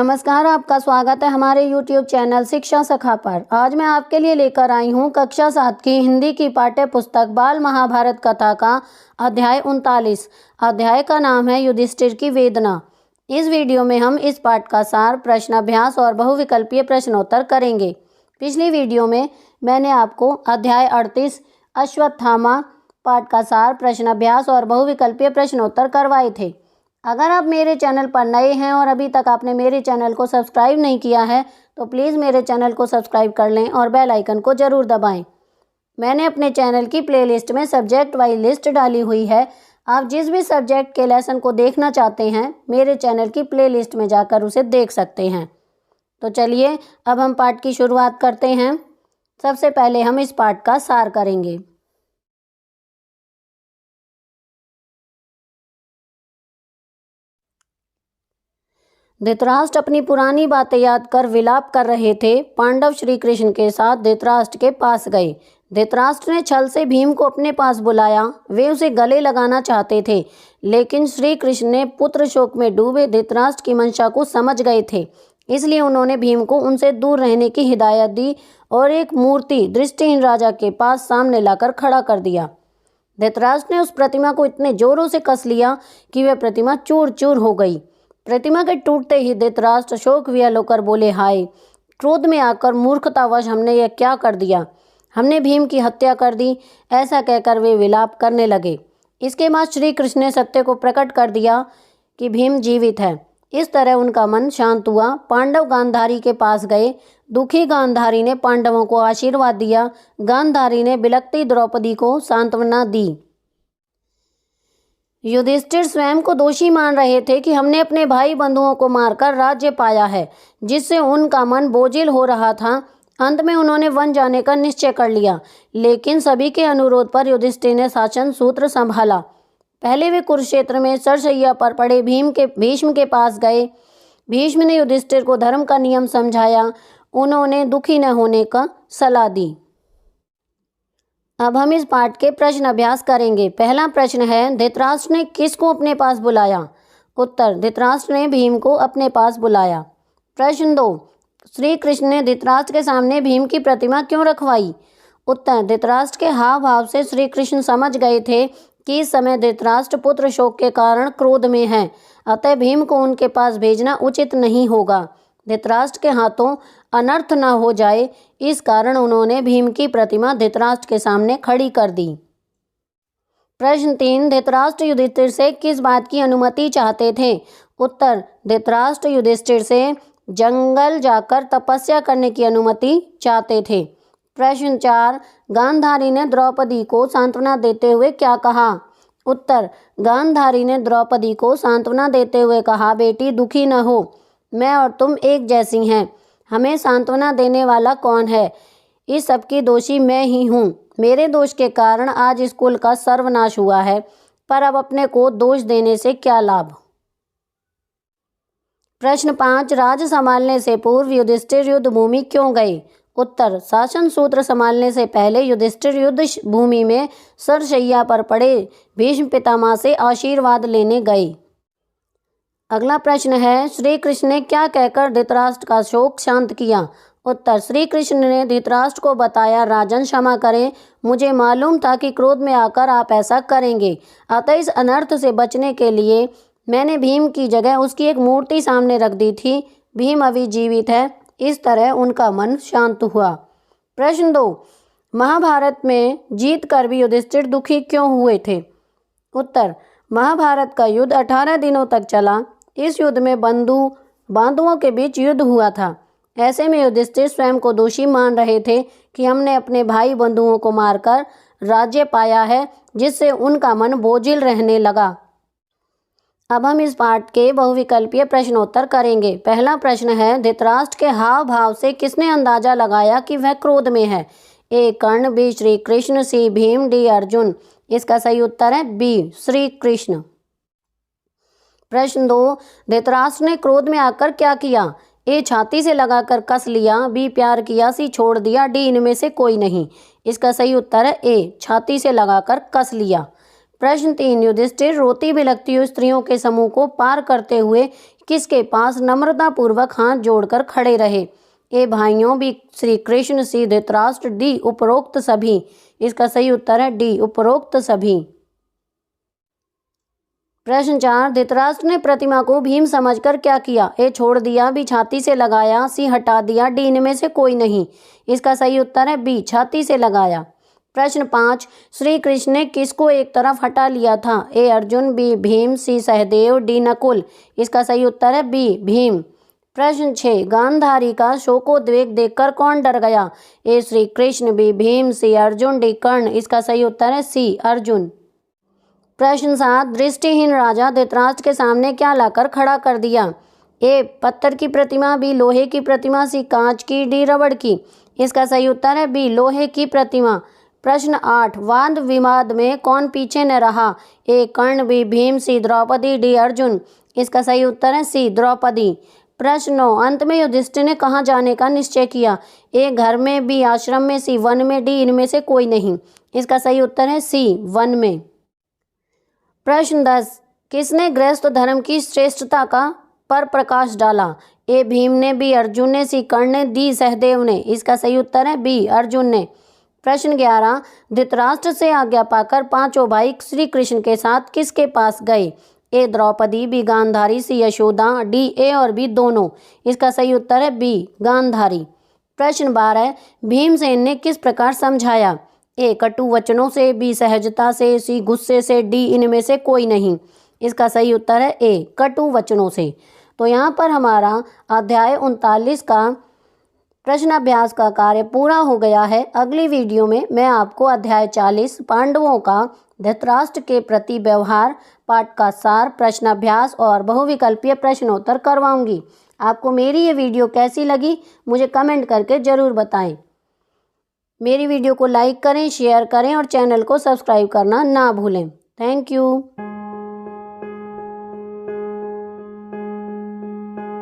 नमस्कार, आपका स्वागत है हमारे YouTube चैनल शिक्षा सखा पर। आज मैं आपके लिए लेकर आई हूँ कक्षा 7 की हिंदी की पाठ्य पुस्तक बाल महाभारत कथा का अध्याय 39। अध्याय का नाम है युधिष्ठिर की वेदना। इस वीडियो में हम इस पाठ का सार, प्रश्न अभ्यास और बहुविकल्पीय प्रश्नोत्तर करेंगे। पिछली वीडियो में मैंने आपको अध्याय 38 अश्वत्थामा पाठ का सार, प्रश्न अभ्यास और बहुविकल्पीय प्रश्नोत्तर करवाए थे। अगर आप मेरे चैनल पर नए हैं और अभी तक आपने मेरे चैनल को सब्सक्राइब नहीं किया है तो प्लीज़ मेरे चैनल को सब्सक्राइब कर लें और बेल आइकन को ज़रूर दबाएं। मैंने अपने चैनल की प्लेलिस्ट में सब्जेक्ट वाइज लिस्ट डाली हुई है। आप जिस भी सब्जेक्ट के लेसन को देखना चाहते हैं मेरे चैनल की प्लेलिस्ट में जाकर उसे देख सकते हैं। तो चलिए अब हम पाठ की शुरुआत करते हैं। सबसे पहले हम इस पाठ का सार करेंगे। धृतराष्ट्र अपनी पुरानी बातें याद कर विलाप कर रहे थे। पांडव श्री कृष्ण के साथ धृतराष्ट्र के पास गए। धृतराष्ट्र ने छल से भीम को अपने पास बुलाया। वे उसे गले लगाना चाहते थे, लेकिन श्री कृष्ण ने पुत्र शोक में डूबे धृतराष्ट्र की मंशा को समझ गए थे। इसलिए उन्होंने भीम को उनसे दूर रहने की हिदायत दी और एक मूर्ति दृष्टिहीन राजा के पास सामने लाकर खड़ा कर दिया। धृतराष्ट्र ने उस प्रतिमा को इतने जोरों से कस लिया कि वह प्रतिमा चूर चूर हो गई। प्रतिमा के टूटते ही धृतराष्ट्र शोक विह्वल होकर बोले, हाय, क्रोध में आकर मूर्खतावश हमने यह क्या कर दिया। हमने भीम की हत्या कर दी। ऐसा कहकर वे विलाप करने लगे। इसके बाद श्री कृष्ण ने सत्य को प्रकट कर दिया कि भीम जीवित है। इस तरह उनका मन शांत हुआ। पांडव गांधारी के पास गए। दुखी गांधारी ने पांडवों को आशीर्वाद दिया। गांधारी ने बिलखती द्रौपदी को सांत्वना दी। युधिष्ठिर स्वयं को दोषी मान रहे थे कि हमने अपने भाई बंधुओं को मारकर राज्य पाया है, जिससे उनका मन बोझिल हो रहा था। अंत में उन्होंने वन जाने का निश्चय कर लिया, लेकिन सभी के अनुरोध पर युधिष्ठिर ने शासन सूत्र संभाला। पहले वे कुरुक्षेत्र में सरसैया पर पड़े भीष्म के पास गए। भीष्म ने युधिष्ठिर को धर्म का नियम समझाया। उन्होंने दुखी न होने का सलाह दी। अब हम इस पाठ के प्रश्न अभ्यास करेंगे। पहला प्रश्न है, धृतराष्ट्र ने किसको अपने पास बुलाया? उत्तर, धृतराष्ट्र ने भीम को अपने पास बुलाया। प्रश्न 2, श्री कृष्ण ने धृतराष्ट्र के सामने भीम की प्रतिमा क्यों रखवाई? उत्तर, धृतराष्ट्र के हाव भाव से श्री कृष्ण समझ गए थे कि इस समय धृतराष्ट्र पुत्र शोक के कारण क्रोध में है, अतः भीम को उनके पास भेजना उचित नहीं होगा। धृतराष्ट्र के हाथों अनर्थ न हो जाए, इस कारण उन्होंने भीम की प्रतिमा धृतराष्ट्र के सामने खड़ी कर दी। प्रश्न 3, धृतराष्ट्र युधिष्ठिर से किस बात की अनुमति चाहते थे? उत्तर, धृतराष्ट्र युधिष्ठिर से जंगल जाकर तपस्या करने की अनुमति चाहते थे। प्रश्न 4, गांधारी ने द्रौपदी को सांत्वना देते हुए क्या कहा? उत्तर, गांधारी ने द्रौपदी को सांत्वना देते हुए कहा, बेटी दुखी न हो, मैं और तुम एक जैसी हैं। हमें सांत्वना देने वाला कौन है? इस सब की दोषी मैं ही हूँ। मेरे दोष के कारण आज इस कुल का सर्वनाश हुआ है, पर अब अपने को दोष देने से क्या लाभ। प्रश्न 5, राज्य संभालने से पूर्व युधिष्ठिर युद्ध भूमि क्यों गए? उत्तर, शासन सूत्र संभालने से पहले युधिष्ठिर युद्ध भूमि में सरशैया पर पड़े भीष्म पितामह से आशीर्वाद लेने गए। अगला प्रश्न है, श्री कृष्ण ने क्या कहकर धृतराष्ट्र का शोक शांत किया? उत्तर, श्री कृष्ण ने धृतराष्ट्र को बताया, राजन क्षमा करें, मुझे मालूम था कि क्रोध में आकर आप ऐसा करेंगे, अतः इस अनर्थ से बचने के लिए मैंने भीम की जगह उसकी एक मूर्ति सामने रख दी थी। भीम अभी जीवित है। इस तरह उनका मन शांत हुआ। प्रश्न 2, महाभारत में जीत कर भी युधिष्ठिर दुखी क्यों हुए थे? उत्तर, महाभारत का युद्ध 18 दिनों तक चला। इस युद्ध में बांधुओं के बीच युद्ध हुआ था। ऐसे में युधिष्ठिर स्वयं को दोषी मान रहे थे कि हमने अपने भाई बंधुओं को मारकर राज्य पाया है, जिससे उनका मन बोझिल रहने लगा। अब हम इस पाठ के बहुविकल्पीय प्रश्नोत्तर करेंगे। पहला प्रश्न है, धृतराष्ट्र के हाव भाव से किसने अंदाजा लगाया कि वह क्रोध में है? ए कर्ण, बी श्री कृष्ण, सी भीम, डी अर्जुन। इसका सही उत्तर है बी श्री कृष्ण। प्रश्न 2, धृतराष्ट्र ने क्रोध में आकर क्या किया? ए छाती से लगाकर कस लिया, बी प्यार किया, सी छोड़ दिया, डी इनमें से कोई नहीं। इसका सही उत्तर है ए छाती से लगाकर कस लिया। प्रश्न 3, युधिष्ठिर रोती बिलखती हुई स्त्रियों के समूह को पार करते हुए किसके पास नम्रतापूर्वक हाथ जोड़कर खड़े रहे। ए भाइयों, बी श्री कृष्ण, सी धृतराष्ट्र, डी उपरोक्त सभी। इसका सही उत्तर है डी उपरोक्त सभी। प्रश्न 4, धृतराष्ट्र ने प्रतिमा को भीम समझकर क्या किया। ए छोड़ दिया, बी छाती से लगाया, सी हटा दिया, डी इनमें से कोई नहीं। इसका सही उत्तर है बी छाती से लगाया। प्रश्न 5, श्री कृष्ण ने किसको एक तरफ हटा लिया था। ए अर्जुन, बी भीम, सी सहदेव, डी नकुल। इसका सही उत्तर है बी भीम। प्रश्न 6, गांधारी का शोकोद्वेग देखकर कौन डर गया। ए श्री कृष्ण, बी भीम, सी अर्जुन, डी कर्ण। इसका सही उत्तर है सी अर्जुन। प्रश्न 7, दृष्टिहीन राजा धृतराष्ट्र के सामने क्या लाकर खड़ा कर दिया। ए पत्थर की प्रतिमा, बी लोहे की प्रतिमा, सी कांच की, डी रबड़ की। इसका सही उत्तर है बी लोहे की प्रतिमा। प्रश्न 8, वाद विवाद में कौन पीछे न रहा। ए कर्ण, बी भीम, सी द्रौपदी, डी अर्जुन। इसका सही उत्तर है सी द्रौपदी। प्रश्न 9, अंत में युधिष्ठिर ने कहाँ जाने का निश्चय किया। ए घर में, बी आश्रम में, सी वन में, डी इनमें से कोई नहीं। इसका सही उत्तर है सी वन में। प्रश्न 10, किसने गृहस्थ धर्म की श्रेष्ठता का पर प्रकाश डाला। ए भीम ने, बी अर्जुन ने, सी कर्ण ने, डी सहदेव ने। इसका सही उत्तर है बी अर्जुन ने। प्रश्न 11, धृतराष्ट्र से आज्ञा पाकर पांचों भाई श्री कृष्ण के साथ किसके पास गए। A Draupadi, B Gandhari, C Yashoda, D A और बी दोनों। इसका सही उत्तर है बी गांधारी। प्रश्न 12, भीमसेन ने किस प्रकार समझाया। ए कटु वचनों से, बी सहजता से, सी गुस्से से, डी इनमें से कोई नहीं। इसका सही उत्तर है ए कटु वचनों से। तो यहाँ पर हमारा अध्याय 39 का प्रश्नाभ्यास का कार्य पूरा हो गया है। अगली वीडियो में मैं आपको अध्याय 40 पांडवों का धृतराष्ट्र के प्रति व्यवहार पाठ का सार, प्रश्नाभ्यास और बहुविकल्पीय प्रश्नोत्तर करवाऊंगी। आपको मेरी ये वीडियो कैसी लगी मुझे कमेंट करके ज़रूर बताएं। मेरी वीडियो को लाइक करें, शेयर करें और चैनल को सब्सक्राइब करना ना भूलें। Thank you.